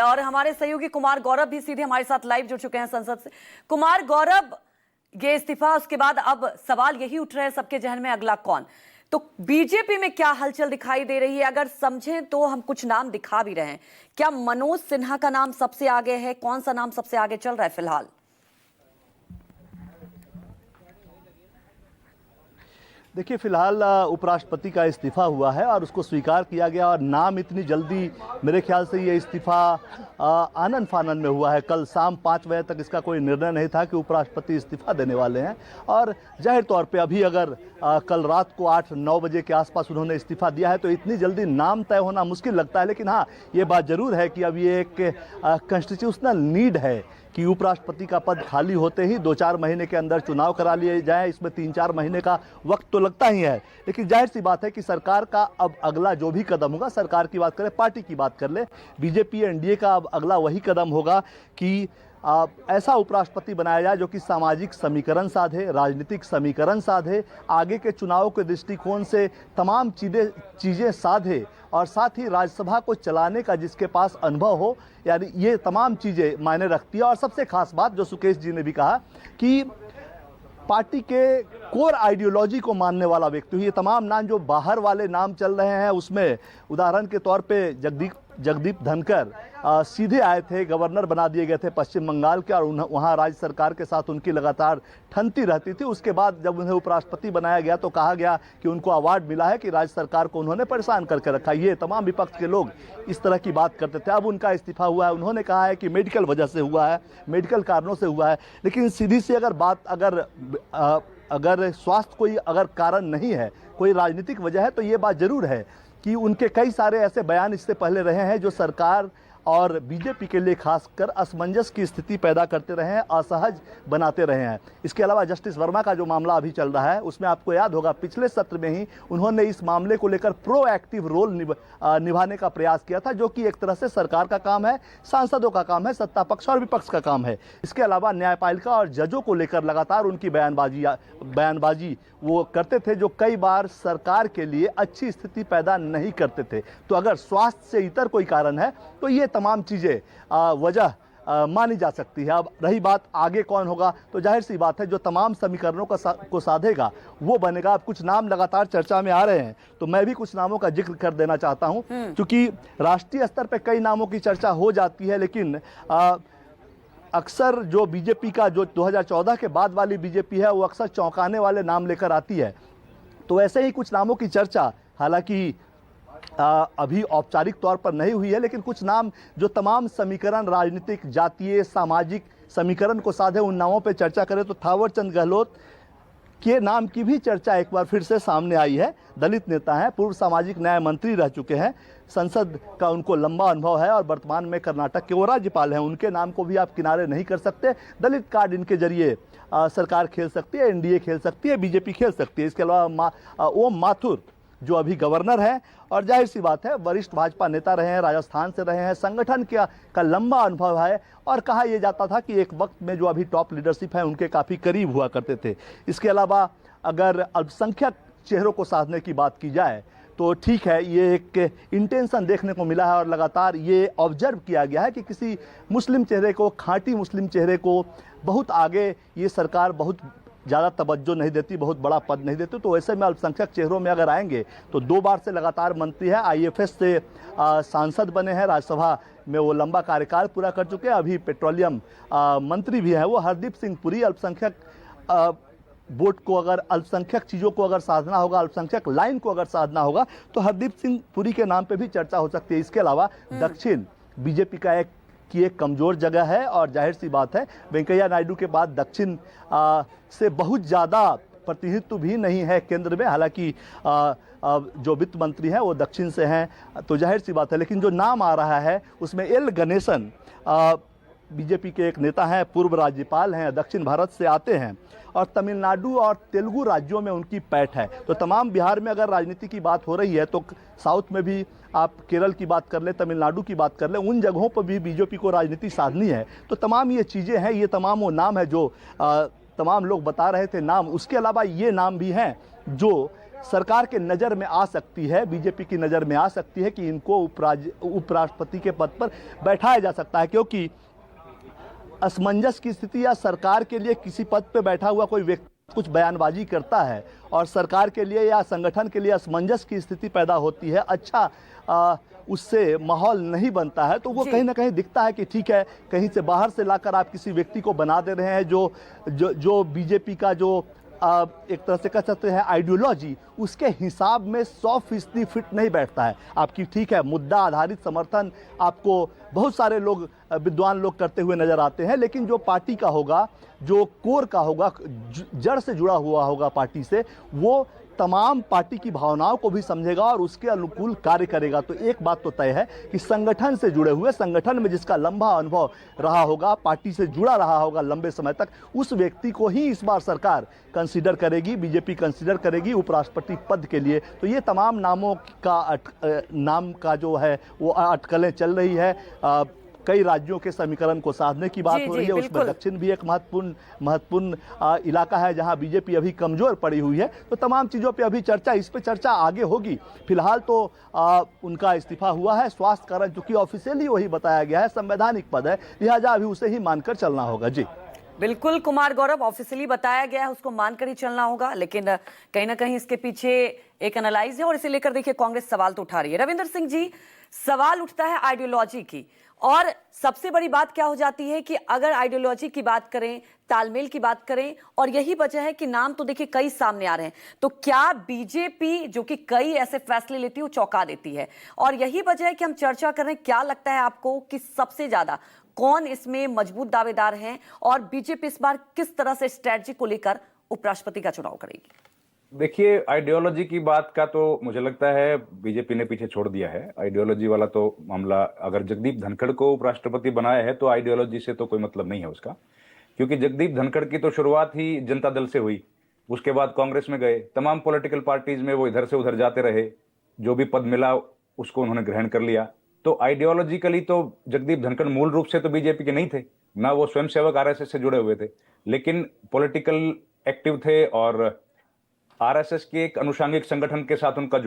और हमारे सहयोगी कुमार गौरव भी सीधे हमारे साथ लाइव जुड़ चुके हैं संसद से। कुमार गौरव, ये इस्तीफा उसके बाद अब सवाल यही उठ रहे हैं सबके जहन में, अगला कौन? तो बीजेपी में क्या हलचल दिखाई दे रही है? अगर समझें तो हम कुछ नाम दिखा भी रहे हैं। क्या मनोज सिन्हा का नाम सबसे आगे है? कौन सा नाम सबसे आगे चल रहा है फिलहाल? देखिए, फिलहाल उपराष्ट्रपति का इस्तीफा हुआ है और उसको स्वीकार किया गया, और नाम इतनी जल्दी, मेरे ख्याल से ये इस्तीफा आनन फानन में हुआ है। कल शाम 5 बजे तक इसका कोई निर्णय नहीं था कि उपराष्ट्रपति इस्तीफा देने वाले हैं, और जाहिर तौर पे अभी अगर कल रात को 8-9 बजे के आसपास उन्होंने इस्तीफा दिया है तो इतनी जल्दी नाम तय होना मुश्किल लगता है। लेकिन हाँ, ये बात जरूर है कि अब ये एक कॉन्स्टिट्यूशनल नीड है कि उपराष्ट्रपति का पद खाली होते ही 2-4 महीने के अंदर चुनाव करा लिए जाए। इसमें 3-4 महीने का वक्त तो लगता ही है, लेकिन जाहिर सी बात है कि सरकार का अब अगला जो भी कदम होगा, सरकार की बात करें, पार्टी की बात कर ले, बीजेपी एनडीए का अब अगला वही कदम होगा कि ऐसा उपराष्ट्रपति बनाया जाए जो कि सामाजिक समीकरण साधे, राजनीतिक समीकरण साधे, आगे के चुनाव के दृष्टिकोण से तमाम चीज़ें साधे, और साथ ही राज्यसभा को चलाने का जिसके पास अनुभव हो। यानी ये तमाम चीज़ें मायने रखती है। और सबसे खास बात जो सुकेश जी ने भी कहा कि पार्टी के कोर आइडियोलॉजी को मानने वाला व्यक्ति। ये तमाम नाम जो बाहर वाले नाम चल रहे हैं, उसमें उदाहरण के तौर पे जगदीप धनखड़ सीधे आए थे, गवर्नर बना दिए गए थे पश्चिम बंगाल के, और वहाँ राज्य सरकार के साथ उनकी लगातार ठनती रहती थी। उसके बाद जब उन्हें उपराष्ट्रपति बनाया गया तो कहा गया कि उनको अवार्ड मिला है कि राज्य सरकार को उन्होंने परेशान करके रखा। ये तमाम विपक्ष के लोग इस तरह की बात करते थे। अब उनका इस्तीफा हुआ है, उन्होंने कहा है कि मेडिकल वजह से हुआ है, मेडिकल कारणों से हुआ है। लेकिन सीधी सी अगर बात अगर स्वास्थ्य कोई अगर कारण नहीं है, कोई राजनीतिक वजह है, तो ये बात जरूर है कि उनके कई सारे ऐसे बयान इससे पहले रहे हैं जो सरकार और बीजेपी के लिए खासकर असमंजस की स्थिति पैदा करते रहे हैं, असहज बनाते रहे हैं। इसके अलावा जस्टिस वर्मा का जो मामला अभी चल रहा है, उसमें आपको याद होगा पिछले सत्र में ही उन्होंने इस मामले को लेकर प्रोएक्टिव रोल निभाने का प्रयास किया था, जो कि एक तरह से सरकार का काम है, सांसदों का काम है, सत्ता पक्ष और विपक्ष का काम है। इसके अलावा न्यायपालिका और जजों को लेकर लगातार उनकी बयानबाजी वो करते थे, जो कई बार सरकार के लिए अच्छी स्थिति पैदा नहीं करते थे। तो अगर स्वास्थ्य से इतर कोई कारण है तो ये तमाम चीज़ें वजह मानी जा सकती है। अब रही बात आगे कौन होगा, तो जाहिर सी बात है जो तमाम समीकरणों को साधेगा वो बनेगा। अब कुछ नाम लगातार चर्चा में आ रहे हैं, तो मैं भी कुछ नामों का जिक्र कर देना चाहता हूं, क्योंकि राष्ट्रीय स्तर पर कई नामों की चर्चा हो जाती है, लेकिन अक्सर जो बीजेपी का जो 2014 के बाद वाली बीजेपी है वो अक्सर चौंकाने वाले नाम लेकर आती है। तो ऐसे ही कुछ नामों की चर्चा हालांकि अभी औपचारिक तौर पर नहीं हुई है, लेकिन कुछ नाम जो तमाम समीकरण, राजनीतिक, जातीय, सामाजिक समीकरण को साधे, उन नामों पर चर्चा करें तो थावर चंद गहलोत के नाम की भी चर्चा एक बार फिर से सामने आई है। दलित नेता हैं, पूर्व सामाजिक न्याय मंत्री रह चुके हैं, संसद का उनको लंबा अनुभव है और वर्तमान में कर्नाटक के वो राज्यपाल हैं। उनके नाम को भी आप किनारे नहीं कर सकते। दलित कार्ड इनके जरिए सरकार खेल सकती है, एनडीए खेल सकती है, बीजेपी खेल सकती है। इसके अलावा ओम माथुर जो अभी गवर्नर हैं, और जाहिर सी बात है वरिष्ठ भाजपा नेता रहे हैं, राजस्थान से रहे हैं, संगठन का लंबा अनुभव है, और कहा यह जाता था कि एक वक्त में जो अभी टॉप लीडरशिप है उनके काफ़ी करीब हुआ करते थे। इसके अलावा अगर अल्पसंख्यक चेहरों को साधने की बात की जाए तो ठीक है, ये एक इंटेंशन देखने को मिला है, और लगातार ये ऑब्जर्व किया गया है कि किसी मुस्लिम चेहरे को, खाँटी मुस्लिम चेहरे को बहुत आगे ये सरकार बहुत ज़्यादा तवज्जो नहीं देती, बहुत बड़ा पद नहीं देती। तो ऐसे में अल्पसंख्यक चेहरों में अगर आएंगे तो 2 बार से लगातार मंत्री है, आईएफएस से सांसद बने हैं, राज्यसभा में वो लंबा कार्यकाल पूरा कर चुके हैं, अभी पेट्रोलियम मंत्री भी हैं वो। हरदीप सिंह पुरी, अल्पसंख्यक वोट को अगर, अल्पसंख्यक चीज़ों को अगर साधना होगा, अल्पसंख्यक लाइन को अगर साधना होगा तो हरदीप सिंह पुरी के नाम पे भी चर्चा हो सकती है। इसके अलावा दक्षिण बीजेपी का एक कमज़ोर जगह है, और जाहिर सी बात है वेंकैया नायडू के बाद दक्षिण से बहुत ज़्यादा प्रतिनिधित्व भी नहीं है केंद्र में। हालांकि जो वित्त मंत्री हैं वो दक्षिण से हैं, तो जाहिर सी बात है। लेकिन जो नाम आ रहा है उसमें एल गणेशन बीजेपी के एक नेता हैं, पूर्व राज्यपाल हैं, दक्षिण भारत से आते हैं, और तमिलनाडु और तेलुगु राज्यों में उनकी पैठ है। तो तमाम, बिहार में अगर राजनीति की बात हो रही है तो साउथ में भी आप केरल की बात कर लें, तमिलनाडु की बात कर लें, उन जगहों पर भी बीजेपी को राजनीति साधनी है। तो तमाम ये चीज़ें हैं, ये तमाम वो नाम है जो तमाम लोग बता रहे थे नाम। उसके अलावा ये नाम भी हैं जो सरकार के नज़र में आ सकती है, बीजेपी की नज़र में आ सकती है कि इनको उपराष्ट्रपति के पद पर बैठाया जा सकता है, क्योंकि असमंजस की स्थिति या सरकार के लिए किसी पद पर बैठा हुआ कोई व्यक्ति कुछ बयानबाजी करता है और सरकार के लिए या संगठन के लिए असमंजस की स्थिति पैदा होती है, अच्छा उससे माहौल नहीं बनता है, तो वो कहीं ना कहीं दिखता है कि ठीक है, कहीं से बाहर से लाकर आप किसी व्यक्ति को बना दे रहे हैं जो बीजेपी का जो एक तरह से कह सकते हैं आइडियोलॉजी, उसके हिसाब में 100% फिट नहीं बैठता है। आपकी ठीक है, मुद्दा आधारित समर्थन आपको बहुत सारे लोग, विद्वान लोग करते हुए नजर आते हैं, लेकिन जो पार्टी का होगा, जो कोर का होगा, जड़ से जुड़ा हुआ होगा पार्टी से, वो तमाम पार्टी की भावनाओं को भी समझेगा और उसके अनुकूल कार्य करेगा। तो एक बात तो तय है कि संगठन से जुड़े हुए, संगठन में जिसका लंबा अनुभव रहा होगा, पार्टी से जुड़ा रहा होगा लंबे समय तक, उस व्यक्ति को ही इस बार सरकार कंसीडर करेगी, बीजेपी कंसीडर करेगी उपराष्ट्रपति पद के लिए। तो ये तमाम नामों का नाम का जो है वो अटकलें चल रही है। कई राज्यों के समीकरण को साधने की बात हो रही है, उसमें दक्षिण भी एक महत्वपूर्ण इलाका है जहां बीजेपी अभी कमजोर पड़ी हुई है। तो तमाम चीजों पे अभी चर्चा, इस पे चर्चा आगे होगी। फिलहाल तो उनका इस्तीफा हुआ है, स्वास्थ्य कारण चूंकि ऑफिशियली वही बताया गया है, संवैधानिक पद है, लिहाजा अभी उसे ही मानकर चलना होगा। जी बिल्कुल, कुमार गौरव ऑफिशियली बताया गया है, उसको मानकर ही चलना होगा, लेकिन कहीं ना कहीं इसके पीछे एक एनालाइज है और इसे लेकर देखिए कांग्रेस सवाल तो उठा रही है। रविंदर सिंह जी, सवाल उठता है आइडियोलॉजी की, और सबसे बड़ी बात क्या हो जाती है कि अगर आइडियोलॉजी की बात करें, तालमेल की बात करें, और यही वजह है कि नाम तो देखिए कई सामने आ रहे हैं, तो क्या बीजेपी जो कि कई ऐसे फैसले लेती है वो चौंका देती है, और यही वजह है कि हम चर्चा कर रहे हैं। क्या लगता है आपको कि सबसे ज्यादा कौन इसमें मजबूत दावेदार हैं, और बीजेपी इस बार किस तरह से स्ट्रेटजी को लेकर उपराष्ट्रपति का चुनाव करेगी? देखिए, आइडियोलॉजी की बात का तो मुझे लगता है बीजेपी ने पीछे छोड़ दिया है। आइडियोलॉजी वाला तो मामला, अगर जगदीप धनखड़ को उपराष्ट्रपति बनाया है तो आइडियोलॉजी से तो कोई मतलब नहीं है उसका, क्योंकि जगदीप धनखड़ की तो शुरुआत ही जनता दल से हुई, उसके बाद कांग्रेस में गए, तमाम पॉलिटिकल पार्टीज में वो इधर से उधर जाते रहे, जो भी पद मिला उसको उन्होंने ग्रहण कर लिया। तो आइडियोलॉजिकली तो जगदीप धनखड़ मूल रूप से तो बीजेपी के नहीं थे, ना वो स्वयंसेवक आरएसएस से जुड़े हुए थे, लेकिन पॉलिटिकल एक्टिव थे और आरएसएस के एक अनुषंगिक संगठन के साथ उनका